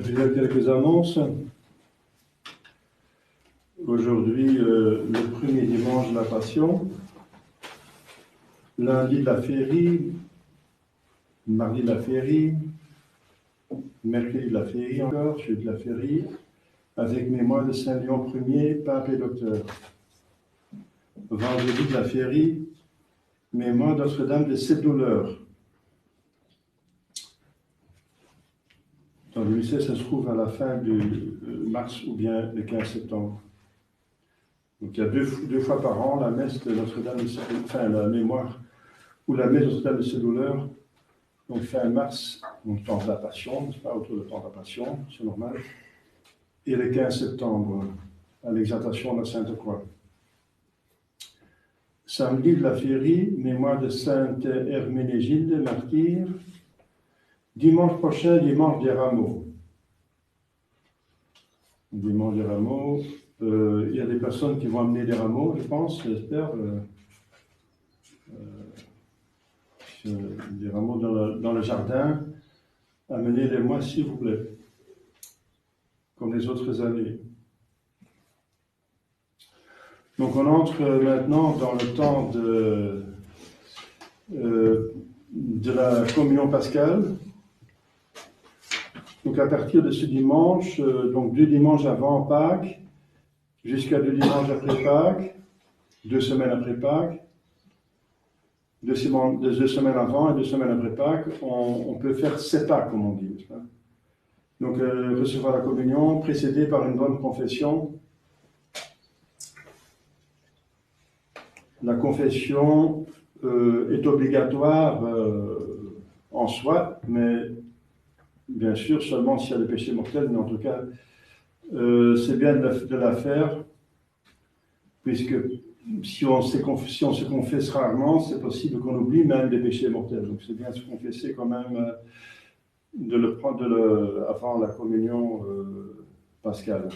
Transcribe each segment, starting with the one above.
Je vais faire quelques annonces. Aujourd'hui, le premier dimanche de la Passion, lundi de la Féerie, mardi de la Féerie, mercredi de la Féerie encore, jeudi de la Féerie, avec mémoire de Saint Léon Ier, pape et docteur. Vendredi de la Féerie, mémoire de Notre-Dame des Sept Douleurs. Dans le lycée, ça se trouve à la fin du mars ou bien le 15 septembre. Donc il y a deux fois par an la messe de Notre-Dame de Sept Douleurs, enfin la mémoire ou la messe de Notre-Dame de Sept Douleurs, donc fin mars, donc temps de la Passion, c'est pas autour du temps de la Passion, c'est normal, et le 15 septembre, à l'exaltation de la Sainte Croix. Samedi de la Féerie, mémoire de Sainte Herménégilde, martyre. Dimanche prochain, dimanche des Rameaux. Dimanche des Rameaux, il y a des personnes qui vont amener des rameaux, je pense, j'espère. Des rameaux dans le jardin. Amenez-les-moi, s'il vous plaît, comme les autres années. Donc on entre maintenant dans le temps de la communion pascale. Donc à partir de ce dimanche, donc 2 dimanches avant Pâques, jusqu'à 2 dimanches après Pâques, 2 semaines après Pâques, 2 semaines avant et 2 semaines après Pâques, on peut faire 7 Pâques, comme on dit. Donc recevoir la communion, précédée par une bonne confession. La confession est obligatoire en soi, mais bien sûr, seulement s'il y a des péchés mortels, mais en tout cas, c'est bien de la faire, puisque si on se confesse rarement, c'est possible qu'on oublie même des péchés mortels. Donc c'est bien de se confesser quand même, de le prendre avant la communion pascale.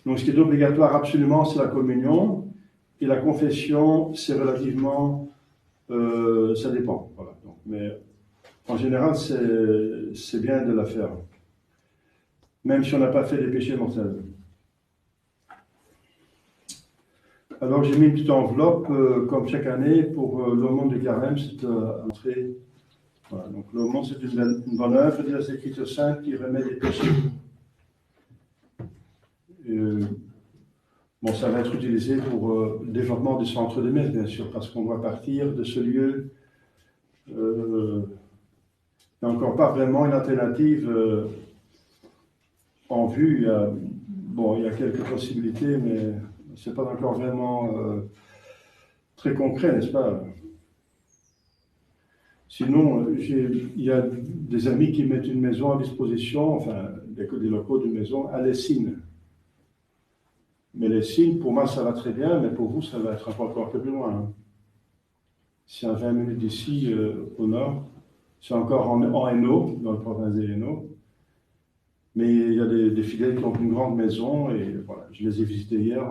Donc ce qui est obligatoire absolument, c'est la communion, et la confession, c'est relativement, ça dépend. Voilà. Donc, mais en général, c'est bien de la faire, même si on n'a pas fait des péchés mortels. Alors j'ai mis une petite enveloppe, comme chaque année, pour l'aumône du carême, c'est à l'entrée. Voilà. Donc l'aumône, c'est une bonne œuvre de la Écriture sainte qui remet des péchés. Bon, ça va être utilisé pour le développement du centre de messe, bien sûr, parce qu'on doit partir de ce lieu. Il n'y a encore pas vraiment une alternative en vue. Il y a quelques possibilités, mais ce n'est pas encore vraiment très concret, n'est-ce pas? Sinon, il y a des amis qui mettent une maison à disposition, enfin, des locaux de maison à Lessines. Mais Lessines, pour moi, ça va très bien, mais pour vous, ça va être encore un peu plus loin. Hein. C'est à 20 minutes d'ici, au nord. C'est encore en Hainaut, dans la province des Hainaut. Mais il y a des fidèles qui ont une grande maison, et voilà, je les ai visités hier.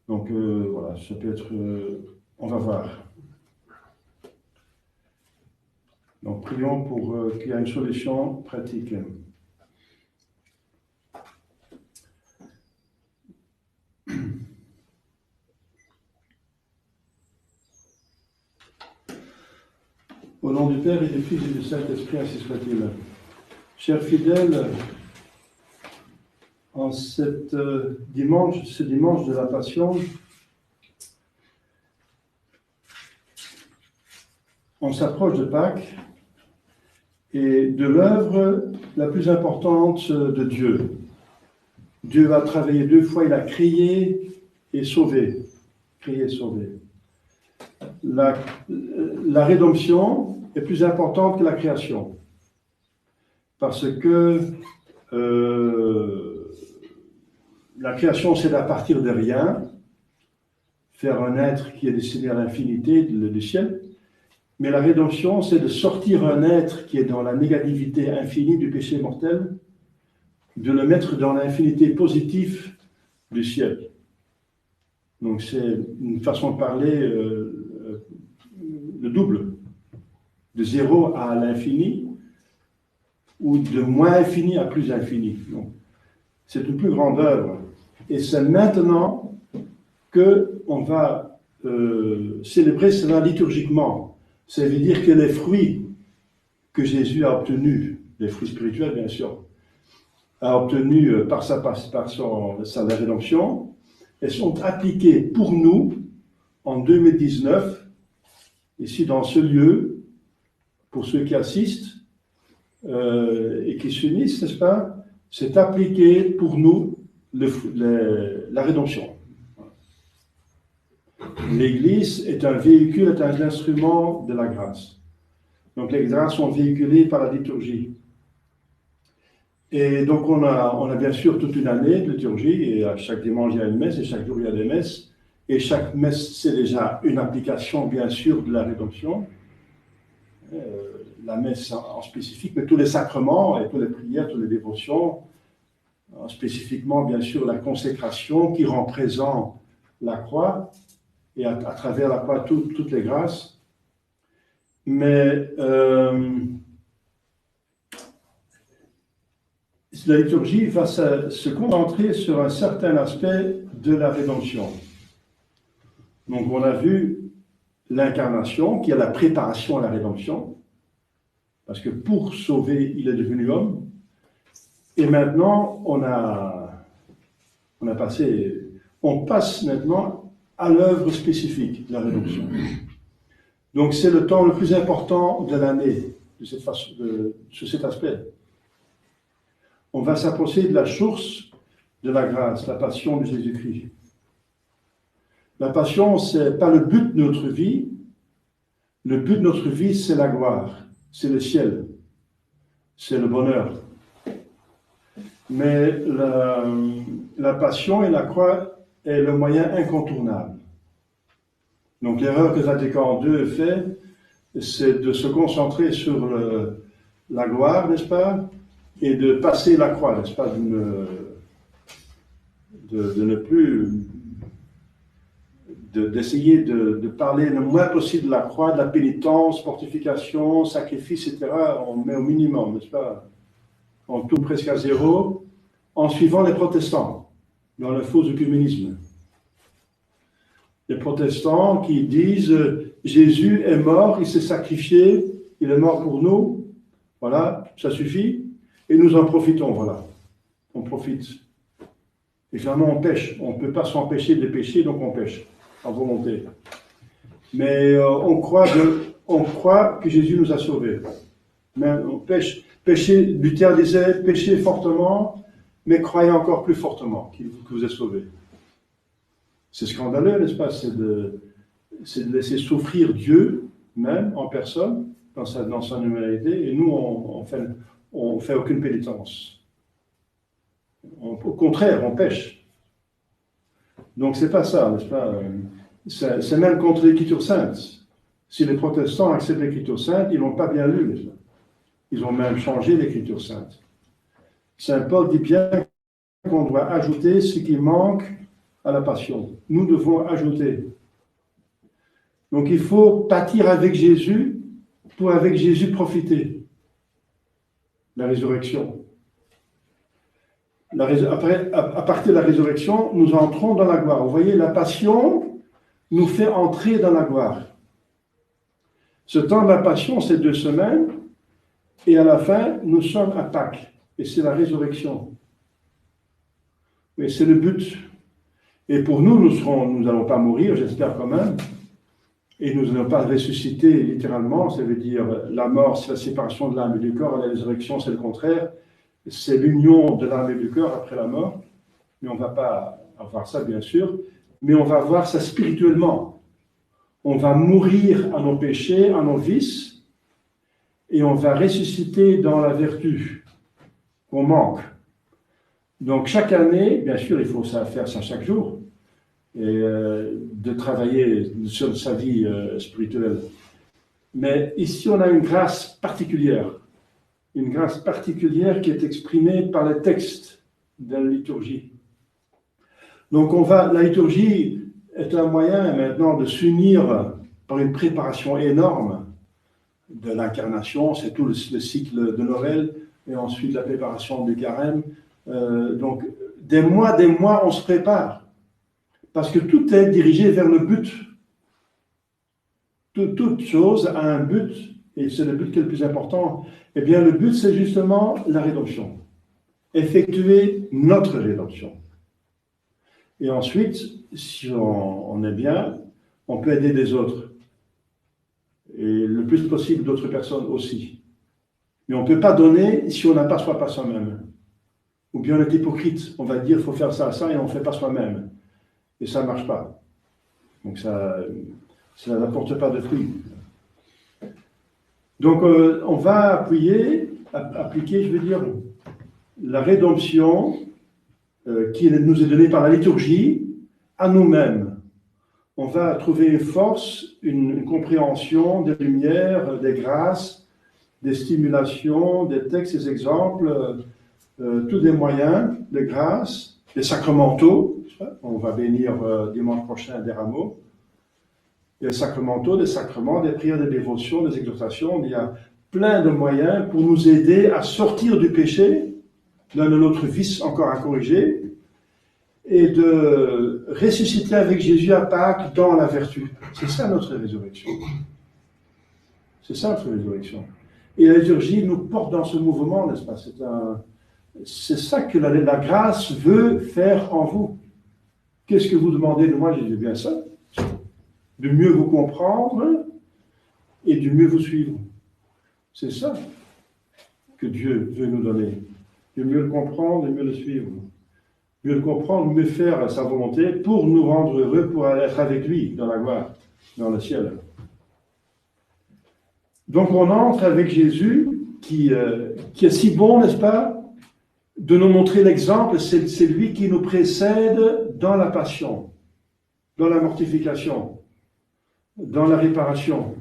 Donc voilà, ça peut être... on va voir. Donc prions pour qu'il y ait une solution pratique. Au nom du Père et du Fils et du Saint-Esprit, ainsi soit-il. Chers fidèles, en ce dimanche de la Passion, on s'approche de Pâques et de l'œuvre la plus importante de Dieu. Dieu a travaillé 2 fois, il a créé et sauvé. Créé et sauvé. La rédemption est plus importante que la création. Parce que la création, c'est à partir de rien, faire un être qui est destiné à l'infinité du ciel. Mais la rédemption, c'est de sortir un être qui est dans la négativité infinie du péché mortel, de le mettre dans l'infinité positive du ciel. Donc c'est une façon de parler le double, de 0 à l'infini, ou de moins infini à plus infini. Donc, c'est une plus grande œuvre. Et c'est maintenant qu'on va célébrer cela liturgiquement. Ça veut dire que les fruits que Jésus a obtenus, les fruits spirituels bien sûr, a obtenus par sa rédemption, elles sont appliquées pour nous en 2019, ici dans ce lieu, pour ceux qui assistent et qui s'unissent, n'est-ce pas? C'est appliqué pour nous la rédemption. L'Église est un véhicule, est un instrument de la grâce. Donc les grâces sont véhiculées par la liturgie. Et donc on a bien sûr toute une année de liturgie, et à chaque dimanche il y a une messe, et chaque jour il y a des messes. Et chaque messe, c'est déjà une application, bien sûr, de la rédemption. La messe en spécifique, mais tous les sacrements, et toutes les prières, toutes les dévotions, spécifiquement, bien sûr, la consécration qui rend présent la croix, et à travers la croix, toutes les grâces. Mais la liturgie va se concentrer sur un certain aspect de la rédemption. Donc, on a vu l'incarnation, qui est la préparation à la rédemption, parce que pour sauver, il est devenu homme. Et maintenant, on passe maintenant à l'œuvre spécifique de la rédemption. Donc, c'est le temps le plus important de l'année, sur cet aspect. On va s'approcher de la source de la grâce, la passion de Jésus-Christ. La passion, ce n'est pas le but de notre vie. Le but de notre vie, c'est la gloire, c'est le ciel, c'est le bonheur. Mais la passion et la croix est le moyen incontournable. Donc l'erreur que Vatican II fait, c'est de se concentrer sur la gloire, n'est-ce pas, et de passer la croix, n'est-ce pas, de ne plus... d'essayer de parler le moins possible de la croix, de la pénitence, mortification, sacrifice, etc. On met au minimum, n'est-ce pas? On tourne presque à zéro, en suivant les protestants, dans le faux œcuménisme. Les protestants qui disent « Jésus est mort, il s'est sacrifié, il est mort pour nous, voilà, ça suffit, et nous en profitons, voilà. On profite. Et finalement, on pêche. On ne peut pas s'empêcher de pécher, donc on pêche. En volonté. Mais on croit que Jésus nous a sauvés. Mais on pêche. Luther disait, péchez fortement, mais croyez encore plus fortement que vous êtes sauvés. C'est scandaleux, n'est-ce pas? C'est de laisser souffrir Dieu, même en personne, dans son humanité, et nous, on fait aucune pénitence. Au contraire, on pêche. Donc, c'est pas ça, n'est-ce pas? C'est même contre l'Écriture sainte. Si les protestants acceptent l'Écriture sainte, ils l'ont pas bien lu, n'est-ce pas? Ils ont même changé l'Écriture sainte. Saint Paul dit bien qu'on doit ajouter ce qui manque à la passion. Nous devons ajouter. Donc, il faut pâtir avec Jésus pour avec Jésus profiter. La résurrection. Après, à partir de la résurrection, nous entrons dans la gloire. Vous voyez, la passion nous fait entrer dans la gloire. Ce temps de la passion, c'est 2 semaines, et à la fin, nous sommes à Pâques, et c'est la résurrection. Mais c'est le but. Et pour nous, nous n'allons pas mourir, j'espère quand même, et nous n'allons pas ressusciter littéralement, ça veut dire la mort, c'est la séparation de l'âme et du corps, et la résurrection, c'est le contraire. C'est l'union de l'âme et du corps après la mort, mais on ne va pas avoir ça, bien sûr, mais on va voir ça spirituellement. On va mourir à nos péchés, à nos vices, et on va ressusciter dans la vertu qu'on manque. Donc chaque année, bien sûr, il faut faire ça chaque jour, et de travailler sur sa vie spirituelle. Mais ici, on a une grâce particulière. Une grâce particulière qui est exprimée par les textes de la liturgie. Donc la liturgie est un moyen maintenant de s'unir par une préparation énorme de l'incarnation, c'est tout le cycle de Noël, et ensuite la préparation du carême. Donc, des mois, on se prépare. Parce que tout est dirigé vers le but. Toute chose a un but, et c'est le but qui est le plus important. Eh bien, le but, c'est justement la rédemption. Effectuer notre rédemption. Et ensuite, si on est bien, on peut aider des autres. Et le plus possible d'autres personnes aussi. Mais on ne peut pas donner si on n'a pas soi-même. Ou bien on est hypocrite. On va dire il faut faire ça, et on ne fait pas soi-même. Et ça ne marche pas. Donc ça n'apporte pas de fruits. Donc on va appliquer, je veux dire, la rédemption qui nous est donnée par la liturgie à nous-mêmes. On va trouver une force, une compréhension des lumières, des grâces, des stimulations, des textes, des exemples, tous des moyens de grâce, des sacramentaux. On va bénir dimanche prochain des rameaux. Des sacramentaux, des sacrements, des prières, des dévotions, des exhortations. Il y a plein de moyens pour nous aider à sortir du péché, d'un de notre vice encore à corriger, et de ressusciter avec Jésus à Pâques dans la vertu. C'est ça notre résurrection. C'est ça notre résurrection. Et la liturgie nous porte dans ce mouvement, n'est-ce pas? C'est ça que la grâce veut faire en vous. Qu'est-ce que vous demandez de moi? J'ai dit bien ça. De mieux vous comprendre et de mieux vous suivre. C'est ça que Dieu veut nous donner. De mieux le comprendre et mieux le suivre. Mieux le comprendre, mieux faire sa volonté pour nous rendre heureux, pour être avec lui dans la gloire, dans le ciel. Donc on entre avec Jésus qui est si bon, n'est-ce pas, de nous montrer l'exemple. C'est lui qui nous précède dans la passion, dans la mortification, dans la réparation.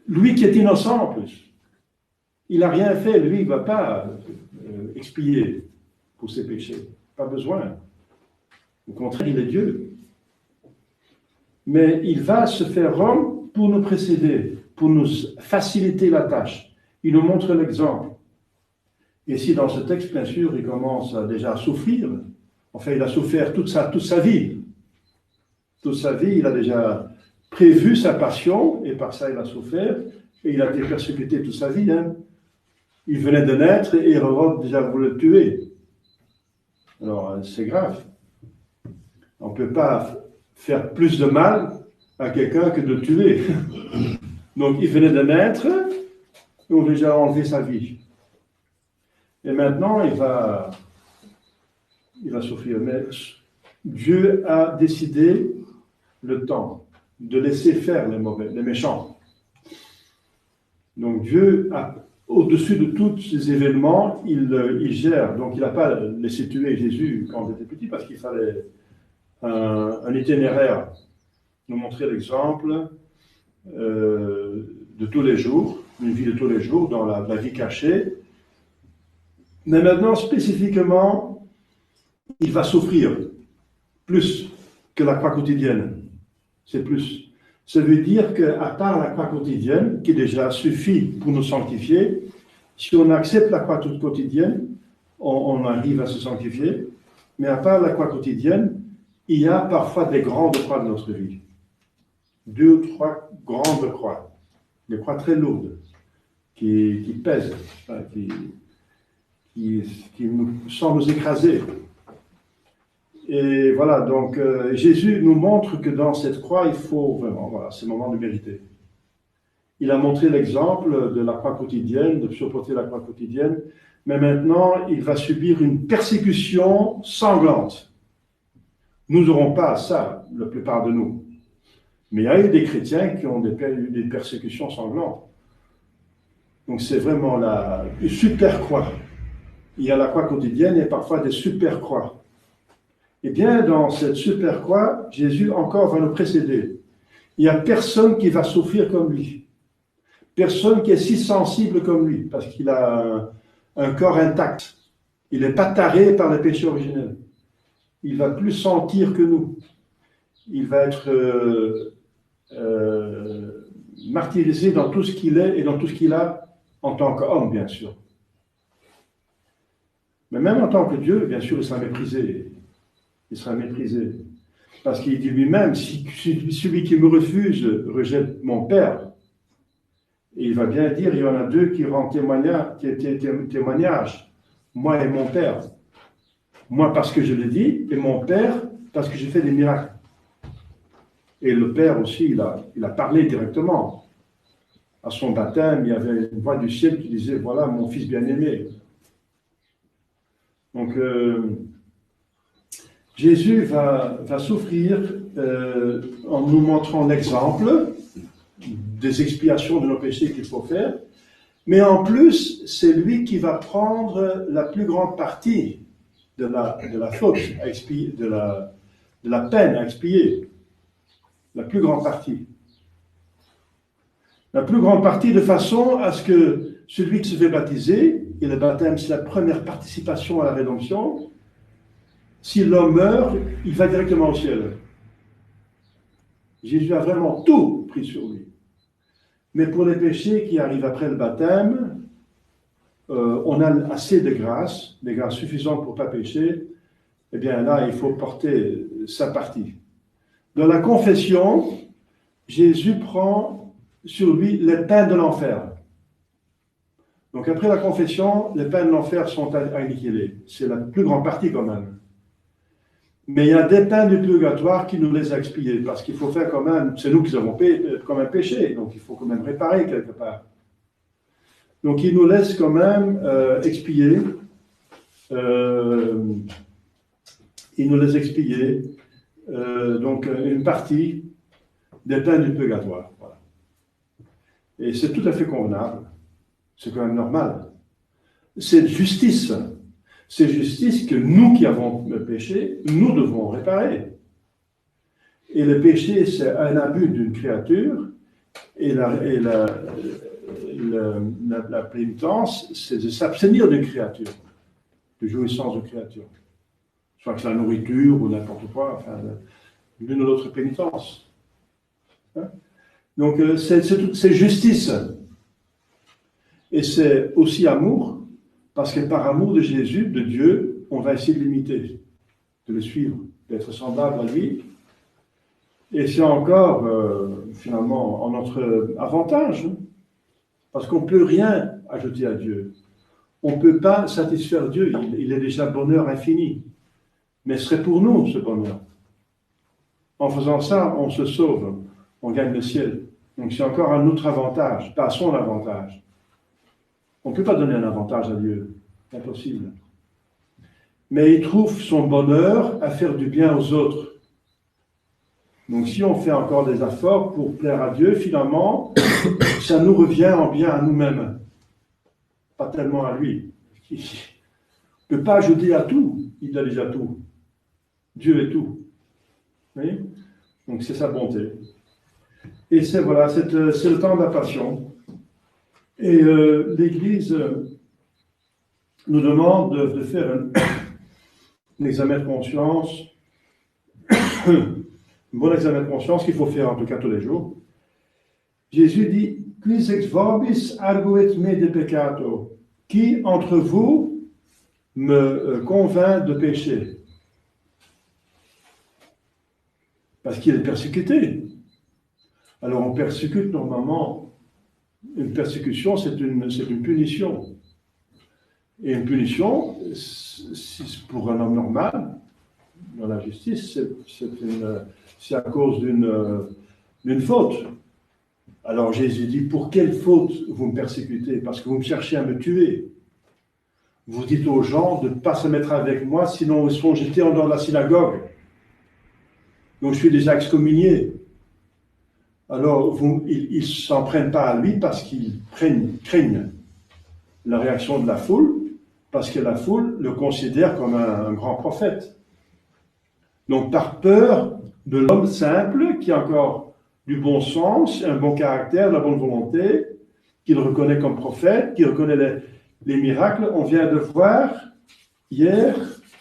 Lui qui est innocent en plus. Il n'a rien fait, lui, il ne va pas expier pour ses péchés. Pas besoin. Au contraire, il est Dieu. Mais il va se faire homme pour nous précéder, pour nous faciliter la tâche. Il nous montre l'exemple. Et si dans ce texte, bien sûr, il commence déjà à souffrir, enfin, il a souffert toute sa vie. Toute sa vie, il a déjà prévu sa passion, et par ça, il a souffert, et il a été persécuté toute sa vie. Il venait de naître, et Hérode déjà voulait le tuer. Alors, c'est grave. On ne peut pas faire plus de mal à quelqu'un que de tuer. Donc, il venait de naître, et on a déjà enlevé sa vie. Et maintenant, il va souffrir. Mais Dieu a décidé le temps de laisser faire les mauvais, les méchants. Donc, Dieu a, au-dessus de tous ces événements, il gère. Donc, il n'a pas laissé tuer Jésus quand il était petit, parce qu'il fallait un itinéraire, nous montrer l'exemple de tous les jours, une vie de tous les jours, dans la vie cachée. Mais maintenant, spécifiquement, il va souffrir plus que la croix quotidienne. C'est plus. Ça veut dire qu'à part la croix quotidienne, qui déjà suffit pour nous sanctifier, si on accepte la croix quotidienne, on arrive à se sanctifier. Mais à part la croix quotidienne, il y a parfois des grandes croix de notre vie. 2 ou 3 grandes croix. Des croix très lourdes, qui pèsent, qui sans nous écraser. Et voilà, donc Jésus nous montre que dans cette croix, il faut vraiment, voilà, c'est le moment de mériter. Il a montré l'exemple de la croix quotidienne, de supporter la croix quotidienne, mais maintenant, il va subir une persécution sanglante. Nous n'aurons pas ça, la plupart de nous. Mais il y a eu des chrétiens qui ont eu des persécutions sanglantes. Donc c'est vraiment une super croix. Il y a la croix quotidienne et parfois des super croix. Eh bien, dans cette super croix, Jésus encore va nous précéder. Il n'y a personne qui va souffrir comme lui. Personne qui est si sensible comme lui, parce qu'il a un corps intact. Il n'est pas taré par le péché originel. Il va plus sentir que nous. Il va être martyrisé dans tout ce qu'il est et dans tout ce qu'il a en tant qu'homme, bien sûr. Mais même en tant que Dieu, bien sûr, il sera méprisé. Il sera méprisé. Parce qu'il dit lui-même, si celui qui me refuse rejette mon Père, et il va bien dire, il y en a deux qui rendent témoignage, moi et mon Père. Moi parce que je le dis, et mon Père parce que j'ai fait des miracles. Et le Père aussi, il a parlé directement. À son baptême, il y avait une voix du ciel qui disait, voilà mon fils bien-aimé. Donc, Jésus va souffrir en nous montrant l'exemple des expiations de nos péchés qu'il faut faire, mais en plus, c'est lui qui va prendre la plus grande partie de la faute à expier, de la peine à expier. La plus grande partie. La plus grande partie de façon à ce que celui qui se fait baptiser, et le baptême c'est la première participation à la rédemption, si l'homme meurt, il va directement au ciel. Jésus a vraiment tout pris sur lui. Mais pour les péchés qui arrivent après le baptême, on a assez de grâce, des grâces suffisantes pour ne pas pécher, eh bien là, il faut porter sa partie. Dans la confession, Jésus prend sur lui les peines de l'enfer. Donc après la confession, les peines de l'enfer sont anniquilées. C'est la plus grande partie quand même. Mais il y a des peines du purgatoire qui nous les a expiées, parce qu'il faut faire quand même, c'est nous qui avons quand même péché, donc il faut quand même réparer quelque part. Donc il nous laisse quand même expier, il nous laisse expier donc une partie des peines du purgatoire. Voilà. Et c'est tout à fait convenable, c'est quand même normal. C'est justice. C'est justice que nous qui avons péché, nous devons réparer. Et le péché, c'est un abus d'une créature, et la pénitence, c'est de s'abstenir d'une créature, de jouissance de créature. Soit que c'est la nourriture ou n'importe quoi, enfin, l'une ou l'autre pénitence. Hein? Donc, c'est justice. Et c'est aussi amour, parce que par amour de Jésus, de Dieu, on va essayer de l'imiter, de le suivre, d'être semblable à lui. Et c'est encore, finalement, en notre avantage, hein, parce qu'on ne peut rien ajouter à Dieu. On ne peut pas satisfaire Dieu, il est déjà bonheur infini. Mais ce serait pour nous, ce bonheur. En faisant ça, on se sauve, on gagne le ciel. Donc c'est encore un autre avantage, pas son avantage. On ne peut pas donner un avantage à Dieu, c'est impossible. Mais il trouve son bonheur à faire du bien aux autres. Donc si on fait encore des efforts pour plaire à Dieu, finalement, ça nous revient en bien à nous-mêmes, pas tellement à lui. Il ne peut pas ajouter à tout, il a déjà tout. Dieu est tout. Oui. Donc c'est sa bonté. Et c'est voilà, c'est le temps de la passion. Et l'Église nous demande de faire un examen de conscience, un bon examen de conscience qu'il faut faire en tout cas tous les jours. Jésus dit, Quis ex vobis arguit me de peccato? Qui entre vous me convainc de péché? Parce qu'il est persécuté. Alors on persécute normalement. Une persécution, c'est une punition. Et une punition, pour un homme normal, dans la justice, c'est à cause d'une faute. Alors Jésus dit, pour quelle faute vous me persécutez? Parce que vous me cherchez à me tuer. Vous dites aux gens de ne pas se mettre avec moi, sinon ils seront jetés en dehors de la synagogue. Donc je suis déjà excommunié. Alors ils ne s'en prennent pas à lui parce qu'ils craignent la réaction de la foule, parce que la foule le considère comme un grand prophète. Donc par peur de l'homme simple qui a encore du bon sens, un bon caractère, de la bonne volonté, qu'il reconnaît comme prophète, qui reconnaît les miracles. On vient de voir hier,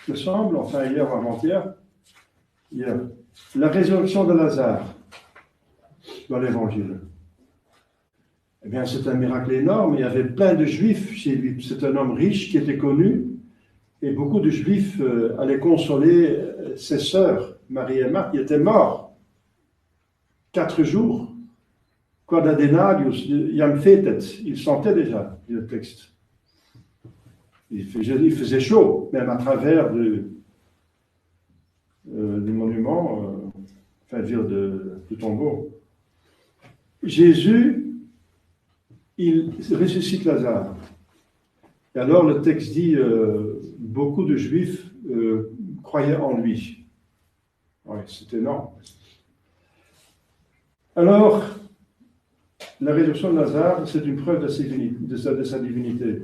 il me semble, enfin hier ou avant-hier, hier, la résurrection de Lazare dans l'Évangile. Eh bien, c'est un miracle énorme. Il y avait plein de Juifs chez lui. C'est un homme riche qui était connu. Et beaucoup de Juifs allaient consoler ses sœurs, Marie et Marthe, qui étaient morts. 4 jours. Quod adenarius iam fetet. Il sentait déjà, dit le texte. Il faisait chaud, même à travers des monuments, de tombeaux. Jésus, il ressuscite Lazare. Et alors le texte dit, beaucoup de Juifs croyaient en lui. Oui, c'est énorme. Alors, la résurrection de Lazare, c'est une preuve de sa divinité.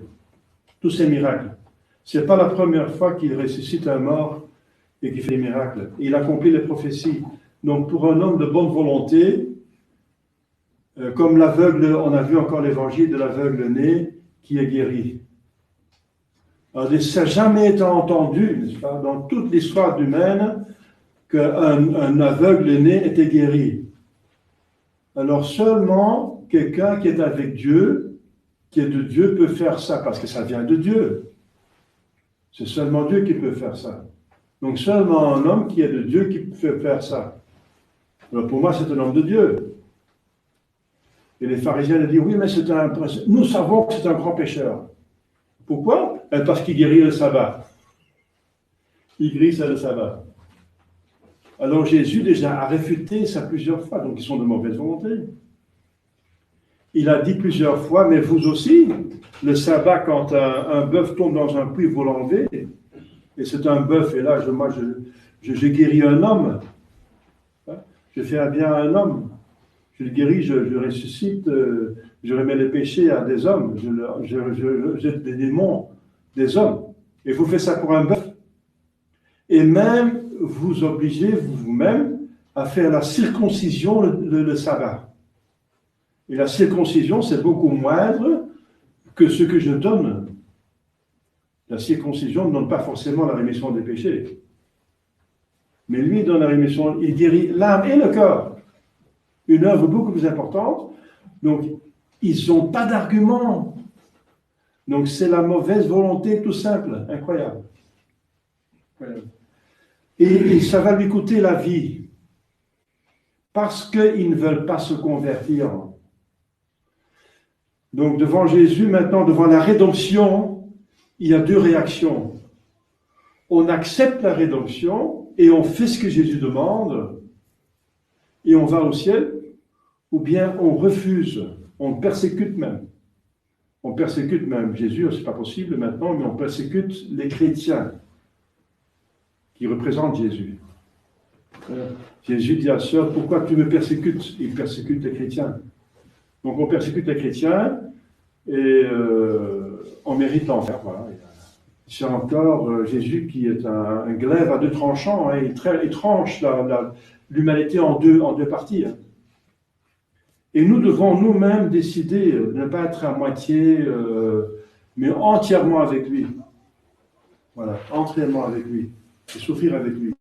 Tous ces miracles. Ce n'est pas la première fois qu'il ressuscite un mort et qu'il fait des miracles. Il accomplit les prophéties. Donc, pour un homme de bonne volonté, comme l'aveugle, on a vu encore l'évangile de l'aveugle né qui est guéri. Alors, ça n'a jamais été entendu, n'est-ce pas, dans toute l'histoire humaine, qu'un aveugle né était guéri. Alors, seulement quelqu'un qui est avec Dieu, qui est de Dieu, peut faire ça, parce que ça vient de Dieu. C'est seulement Dieu qui peut faire ça. Donc, seulement un homme qui est de Dieu qui peut faire ça. Alors, pour moi, c'est un homme de Dieu. Et les pharisiens disent, oui, mais nous savons que c'est un grand pécheur. Pourquoi? Parce qu'il guérit le sabbat. Il guérit le sabbat. Alors Jésus déjà a réfuté ça plusieurs fois, donc ils sont de mauvaise volonté. Il a dit plusieurs fois, mais vous aussi, le sabbat, quand un bœuf tombe dans un puits, vous l'enlevez, et c'est un bœuf, et là, je guéris un homme, je fais un bien à un homme, je le guéris, je ressuscite, je remets les péchés à des hommes, je jette des démons des hommes, et vous faites ça pour un bœuf. Et même, vous obligez vous-même à faire la circoncision le sabbat. Et la circoncision, c'est beaucoup moindre que ce que je donne. La circoncision ne donne pas forcément la rémission des péchés. Mais lui donne la rémission, il guérit l'âme et le corps. Une œuvre beaucoup plus importante. Donc, ils n'ont pas d'argument. Donc, c'est la mauvaise volonté tout simple, incroyable. Et ça va lui coûter la vie. Parce qu'ils ne veulent pas se convertir. Donc, devant Jésus, maintenant, devant la rédemption, il y a 2 réactions. On accepte la rédemption et on fait ce que Jésus demande et on va au ciel, ou bien on refuse, on persécute même. On persécute même Jésus, c'est pas possible maintenant, mais on persécute les chrétiens qui représentent Jésus. Jésus dit à Sœur, pourquoi tu me persécutes? Il persécute les chrétiens. Donc on persécute les chrétiens et on mérite l'enfer. Voilà. C'est encore Jésus qui est un glaive à 2 tranchants. Hein. Il tranche l'humanité en deux parties. Hein. Et nous devons nous-mêmes décider de ne pas être à moitié, mais entièrement avec lui. Voilà, entièrement avec lui. Et souffrir avec lui.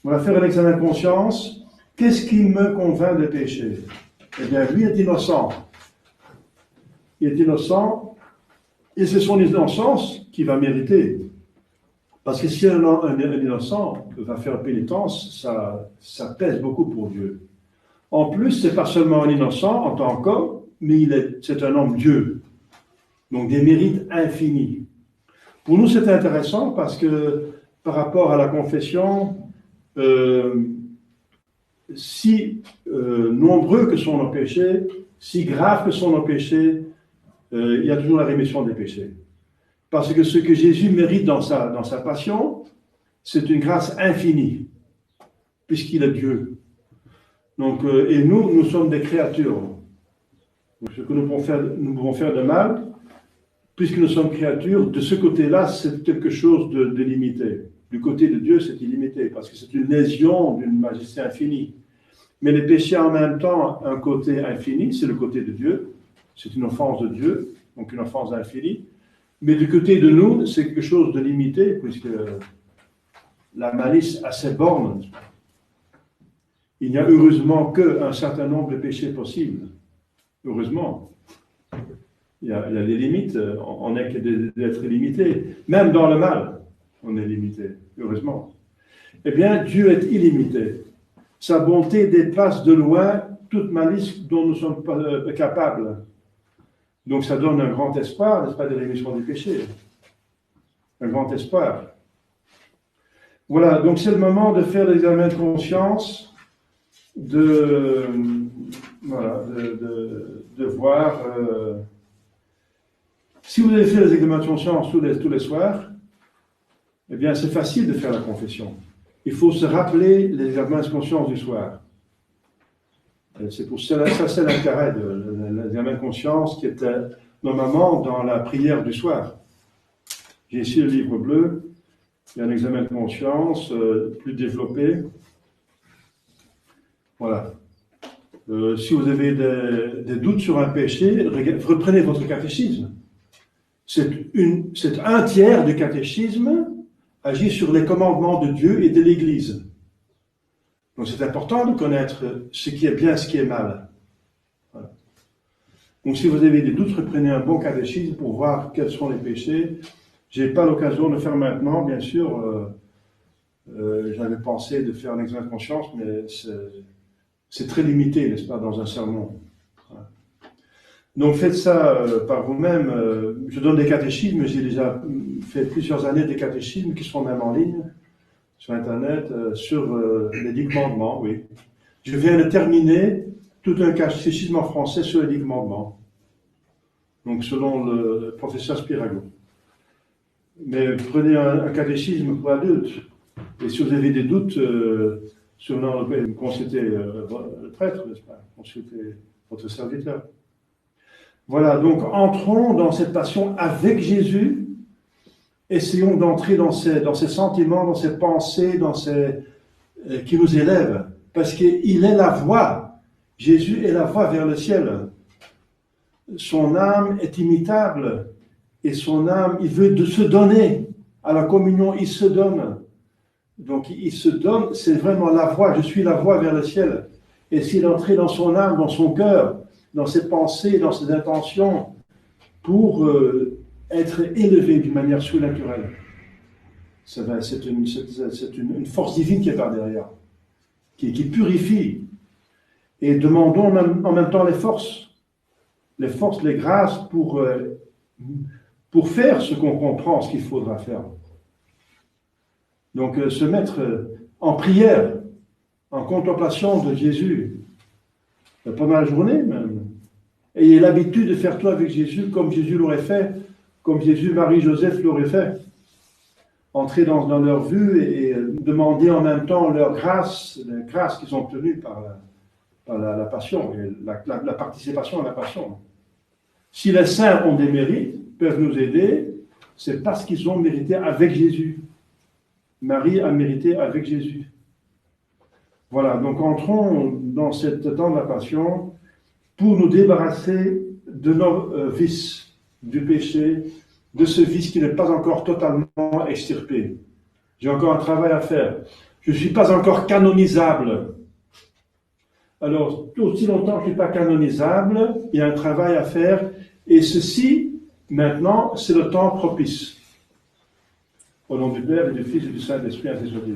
On va faire un examen de conscience. Qu'est-ce qui me convainc de pécher? Eh bien, lui est innocent. Il est innocent, et c'est son innocence qui va mériter. Parce que si un innocent va faire pénitence, ça pèse beaucoup pour Dieu. En plus, c'est pas seulement un innocent en tant qu'homme, mais c'est un homme Dieu. Donc des mérites infinis. Pour nous, c'est intéressant parce que par rapport à la confession, si nombreux que sont nos péchés, si graves que sont nos péchés, il y a toujours la rémission des péchés. Parce que ce que Jésus mérite dans sa passion, c'est une grâce infinie, puisqu'il est Dieu. Donc, et nous sommes des créatures. Donc, ce que nous pouvons faire de mal, puisque nous sommes créatures, de ce côté-là, c'est quelque chose de limité. Du côté de Dieu, c'est illimité, parce que c'est une lésion d'une majesté infinie. Mais les péchés en même temps, un côté infini, c'est le côté de Dieu. C'est une offense de Dieu, donc une offense infinie. Mais du côté de nous, c'est quelque chose de limité, puisque la malice a ses bornes. Il n'y a heureusement qu'un certain nombre de péchés possibles. Heureusement. Il y a des limites, on n'est que des êtres illimités. Même dans le mal, on est limité, heureusement. Eh bien, Dieu est illimité. Sa bonté dépasse de loin toute malice dont nous sommes pas capables. Donc ça donne un grand espoir, n'est-ce pas, de rémission des péchés. Un grand espoir. Voilà, donc c'est le moment de faire l'examen de conscience, de voir... si vous avez fait les examens de conscience tous les soirs, eh bien c'est facile de faire la confession. Il faut se rappeler les examens de conscience du soir. C'est pour cela, ça c'est l'intérêt de l'examen de conscience qui était normalement dans la prière du soir. J'ai ici le livre bleu, il y a un examen de conscience plus développé. Voilà. Si vous avez des doutes sur un péché, reprenez votre catéchisme. C'est un tiers du catéchisme agit sur les commandements de Dieu et de l'Église. Donc c'est important de connaître ce qui est bien, ce qui est mal. Voilà. Donc si vous avez des doutes, reprenez un bon catéchisme pour voir quels sont les péchés. Je n'ai pas l'occasion de le faire maintenant, bien sûr. J'avais pensé de faire un examen de conscience, mais c'est très limité, n'est-ce pas, dans un sermon. Voilà. Donc faites ça par vous-même. Je donne des catéchismes, j'ai déjà fait plusieurs années des catéchismes qui sont même en ligne. Sur Internet, sur les 10 commandements, oui. Je viens de terminer tout un catéchisme en français sur les 10 commandements. Donc, selon le professeur Spirago. Mais prenez un catéchisme pour adultes. Et si vous avez des doutes, consultez le prêtre, n'est-ce pas? Consultez votre serviteur. Voilà, donc entrons dans cette passion avec Jésus. Essayons d'entrer dans ces sentiments, dans ces pensées, qui nous élèvent. Parce qu'il est la voie. Jésus est la voie vers le ciel. Son âme est imitable. Et son âme, il veut se donner. À la communion, il se donne. Donc il se donne, c'est vraiment la voie. Je suis la voie vers le ciel. Essayez d'entrer dans son âme, dans son cœur, dans ses pensées, dans ses intentions, pour... être élevé d'une manière surnaturelle. C'est une force divine qui est par derrière, qui purifie. Et demandons en même temps les forces, les grâces pour faire ce qu'on comprend, ce qu'il faudra faire. Donc se mettre en prière, en contemplation de Jésus, pendant la journée même. Ayez l'habitude de faire tout avec Jésus comme Jésus l'aurait fait, comme Jésus, Marie, Joseph l'auraient fait. Entrer dans leur vue et demander en même temps leur grâce, les grâces qu'ils ont obtenues par la passion, et la participation à la passion. Si les saints ont des mérites, peuvent nous aider, c'est parce qu'ils ont mérité avec Jésus. Marie a mérité avec Jésus. Voilà, donc entrons dans ce temps de la passion pour nous débarrasser de nos vices, du péché, de ce vice qui n'est pas encore totalement extirpé. J'ai encore un travail à faire. Je ne suis pas encore canonisable. Alors, aussi longtemps que je ne suis pas canonisable, il y a un travail à faire. Et ceci, maintenant, c'est le temps propice. Au nom du Père et du Fils et du Saint-Esprit, ainsi soit-il.